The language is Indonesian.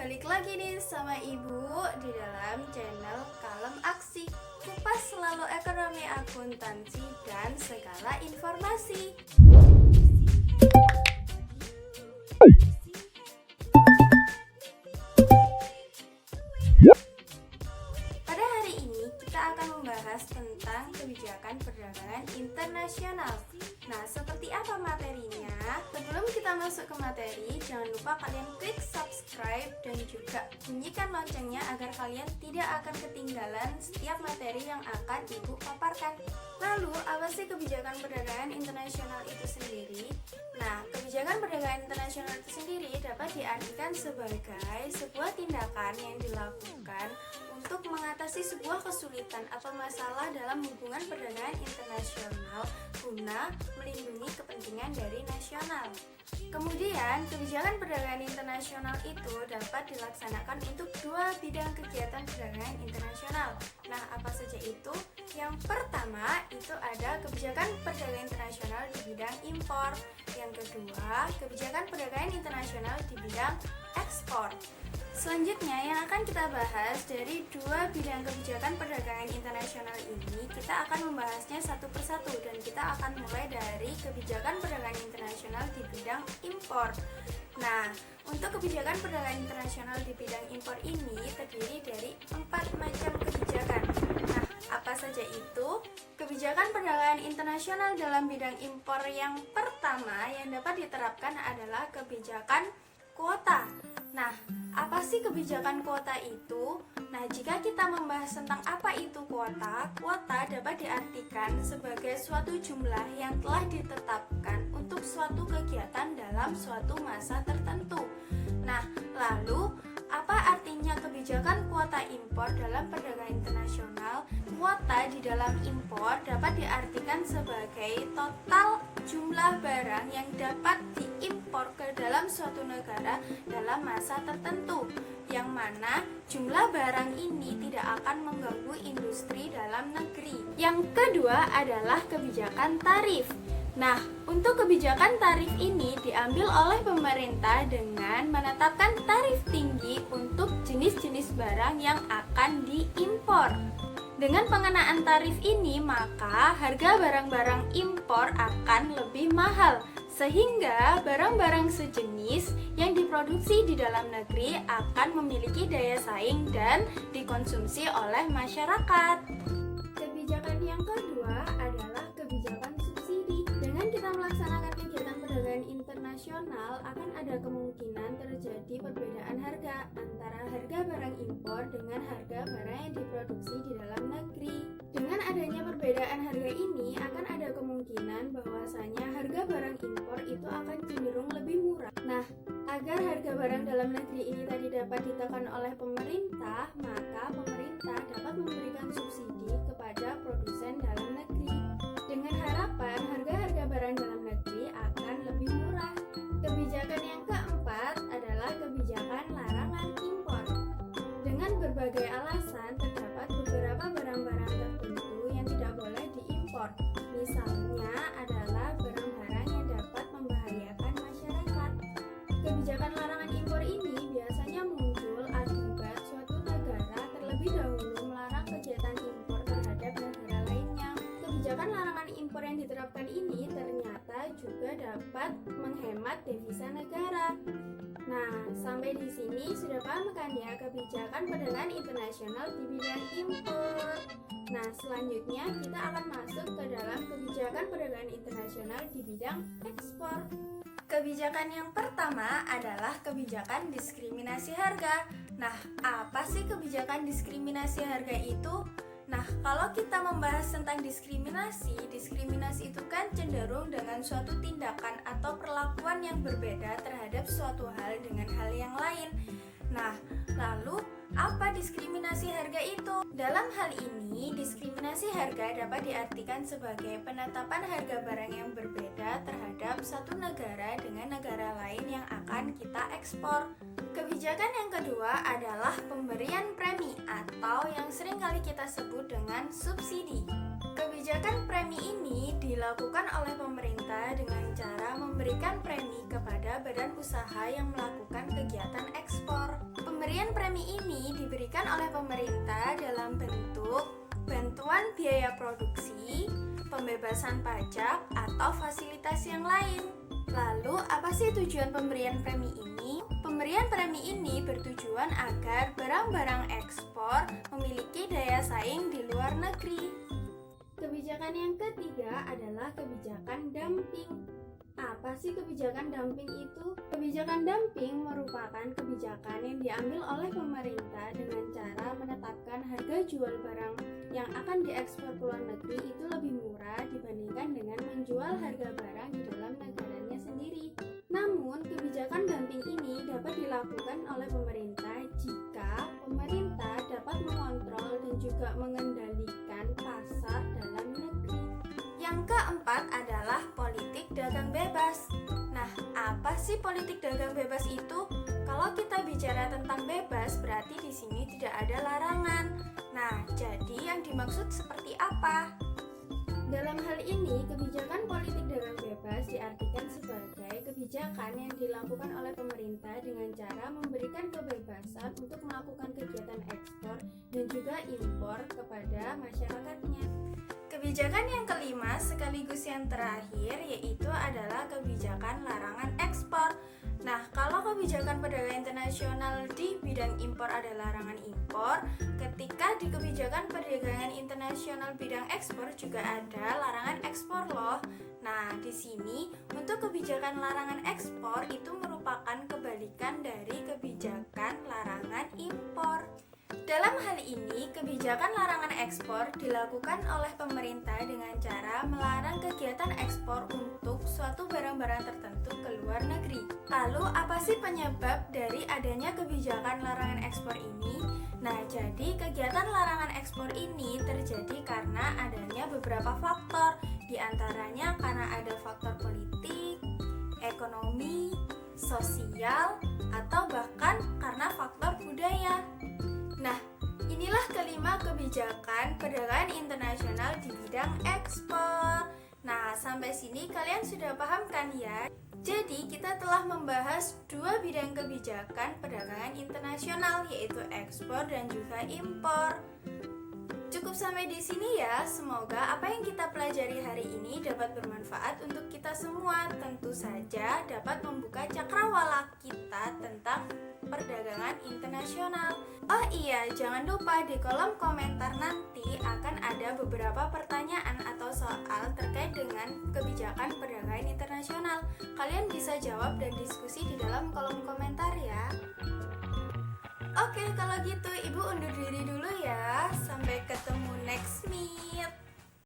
balik lagi nih sama Ibu di dalam channel Kalem Aksi. Kupas selalu ekonomi, akuntansi, dan segala informasi. Pada hari ini kita akan membahas tentang kebijakan perdagangan internasional. Nah, seperti apa materinya? Sebelum kita masuk ke materi, jangan lupa kalian klik subscribe dan juga bunyikan loncengnya agar kalian tidak akan ketinggalan setiap materi yang akan Ibu paparkan. Lalu, apa sih kebijakan perdagangan internasional itu sendiri? Nah, kebijakan perdagangan internasional itu sendiri dapat diartikan sebagai sebuah tindakan yang dilakukan untuk mengatasi sebuah kesulitan atau masalah dalam hubungan perdagangan internasional guna melindungi kepentingan dari nasional. Kemudian, kebijakan perdagangan internasional itu dapat dilaksanakan untuk dua bidang kegiatan perdagangan internasional. Nah, apa saja itu? Yang pertama, itu ada kebijakan perdagangan internasional di bidang impor. Yang kedua, kebijakan perdagangan internasional di bidang ekspor. Selanjutnya yang akan kita bahas dari dua bidang kebijakan perdagangan internasional ini, kita akan membahasnya satu persatu dan kita akan mulai dari kebijakan perdagangan internasional di bidang impor. Nah, untuk kebijakan perdagangan internasional di bidang impor ini terdiri dari 4 macam kebijakan. Nah, apa saja itu? Kebijakan perdagangan internasional dalam bidang impor yang pertama yang dapat diterapkan adalah kebijakan kuota. Nah, apa sih kebijakan kuota itu? Nah, jika kita membahas tentang apa itu kuota, kuota dapat diartikan sebagai suatu jumlah yang telah ditetapkan untuk suatu kegiatan dalam suatu masa tertentu. Nah, lalu apa artinya kebijakan kuota impor dalam perdagangan internasional? Kuota di dalam impor dapat diartikan sebagai total jumlah barang yang dapat diimpor ke dalam suatu negara dalam masa tertentu, yang mana jumlah barang ini tidak akan mengganggu industri dalam negeri. Yang kedua adalah kebijakan tarif. Nah, untuk kebijakan tarif ini diambil oleh pemerintah dengan menetapkan tarif tinggi untuk jenis-jenis barang yang akan diimpor. Dengan pengenaan tarif ini, maka harga barang-barang impor akan lebih mahal, sehingga barang-barang sejenis yang diproduksi di dalam negeri akan memiliki daya saing dan dikonsumsi oleh masyarakat. Kebijakan yang kedua adalah kebijakan subsidi. Dengan kita melaksanakan kegiatan perdagangan internasional, akan ada kemungkinan terjadi perbedaan harga antara harga barang impor dengan harga barang yang diproduksi di dalam negeri. Dengan adanya perbedaan harga ini, akan ada kemungkinan bahwasanya harga barang impor itu akan cenderung lebih murah. Nah, agar harga barang dalam negeri ini tadi dapat ditekan oleh pemerintah, maka pemerintah dapat memberikan subsidi kepada produsen dalam negeri dengan harapan harga-harga barang dalam negeri akan lebih murah. Kebijakan yang keempat adalah kebijakan larangan impor. Dengan berbagai alasan, terdapat beberapa barang-barang tertentu yang tidak boleh diimpor. Misalnya adalah barang-barang yang dapat membahayakan masyarakat. Kebijakan larangan impor ini biasanya muncul akibat suatu negara terlebih dahulu melarang kegiatan impor terhadap negara lainnya. Kebijakan larangan impor yang diterapkan ini ternyata juga dapat menghemat devisa negara. Nah, sampai di sini sudah paham kan ya kebijakan perdagangan internasional di bidang impor. Nah, selanjutnya kita akan masuk ke dalam kebijakan perdagangan internasional di bidang ekspor. Kebijakan yang pertama adalah kebijakan diskriminasi harga. Nah, apa sih kebijakan diskriminasi harga itu? Nah, kalau kita membahas tentang diskriminasi itu kan cenderung dengan suatu tindakan atau perlakuan yang berbeda terhadap suatu hal dengan hal yang lain. Nah, lalu apa diskriminasi harga itu? Dalam hal ini, diskriminasi harga dapat diartikan sebagai penetapan harga barang yang berbeda terhadap satu negara dengan negara lain yang akan kita ekspor. Kebijakan yang kedua adalah pemberian premi atau yang sering kali kita sebut dengan subsidi. Kebijakan premi ini dilakukan oleh pemerintah dengan cara memberikan premi kepada badan usaha yang melakukan kegiatan ekspor. Pemberian premi ini diberikan oleh pemerintah dalam bentuk bantuan biaya produksi, pembebasan pajak, atau fasilitas yang lain. Lalu, apa sih tujuan pemberian premi ini? Pemberian premi ini bertujuan agar barang-barang ekspor memiliki daya saing di luar negeri. Kebijakan yang ketiga adalah kebijakan dumping. Apa sih kebijakan dumping itu? Kebijakan dumping merupakan kebijakan yang diambil oleh pemerintah dengan cara menetapkan harga jual barang yang akan diekspor ke luar negeri itu lebih murah dibandingkan dengan menjual harga barang di dalam negaranya sendiri. Namun, kebijakan dumping ini dapat dilakukan oleh pemerintah jika pemerintah dapat mengontrol dan juga mengendalikan pasar dalam negeri. Yang keempat adalah politik dagang bebas. Nah, apa sih politik dagang bebas itu? Kalau kita bicara tentang bebas, berarti di sini tidak ada larangan. Nah, jadi yang dimaksud seperti apa? Dalam hal ini, kebijakan politik dagang bebas diartikan sebagai kebijakan yang dilakukan oleh pemerintah dengan cara memberikan kebebasan untuk melakukan kegiatan ekspor dan juga impor kepada masyarakatnya. Kebijakan yang kelima sekaligus yang terakhir yaitu adalah kebijakan larangan ekspor. Nah, kalau kebijakan perdagangan internasional di bidang impor ada larangan impor, ketika di kebijakan perdagangan internasional bidang ekspor juga ada larangan ekspor loh. Nah, di sini untuk kebijakan larangan ekspor itu merupakan kebalikan dari kebijakan larangan impor. Dalam hal ini, kebijakan larangan ekspor dilakukan oleh pemerintah dengan cara melarang kegiatan ekspor untuk suatu barang-barang tertentu ke luar negeri. Lalu, apa sih penyebab dari adanya kebijakan larangan ekspor ini? Nah, jadi kegiatan larangan ekspor ini terjadi karena adanya beberapa faktor, di antaranya karena ada faktor politik, ekonomi, sosial, atau bahkan karena faktor budaya. Nah, inilah kelima kebijakan perdagangan internasional di bidang ekspor. Nah, sampai sini kalian sudah paham kan ya? Jadi, kita telah membahas dua bidang kebijakan perdagangan internasional, yaitu ekspor dan juga impor. Cukup sampai di sini ya. Semoga apa yang kita pelajari hari ini dapat bermanfaat untuk kita semua. Tentu saja dapat membuka cakrawala kita tentang perdagangan internasional. Oh iya, jangan lupa di kolom komentar nanti akan ada beberapa pertanyaan atau soal terkait dengan kebijakan perdagangan internasional. Kalian bisa jawab dan diskusi di dalam kolom komentar ya. Oke, kalau gitu Ibu undur diri dulu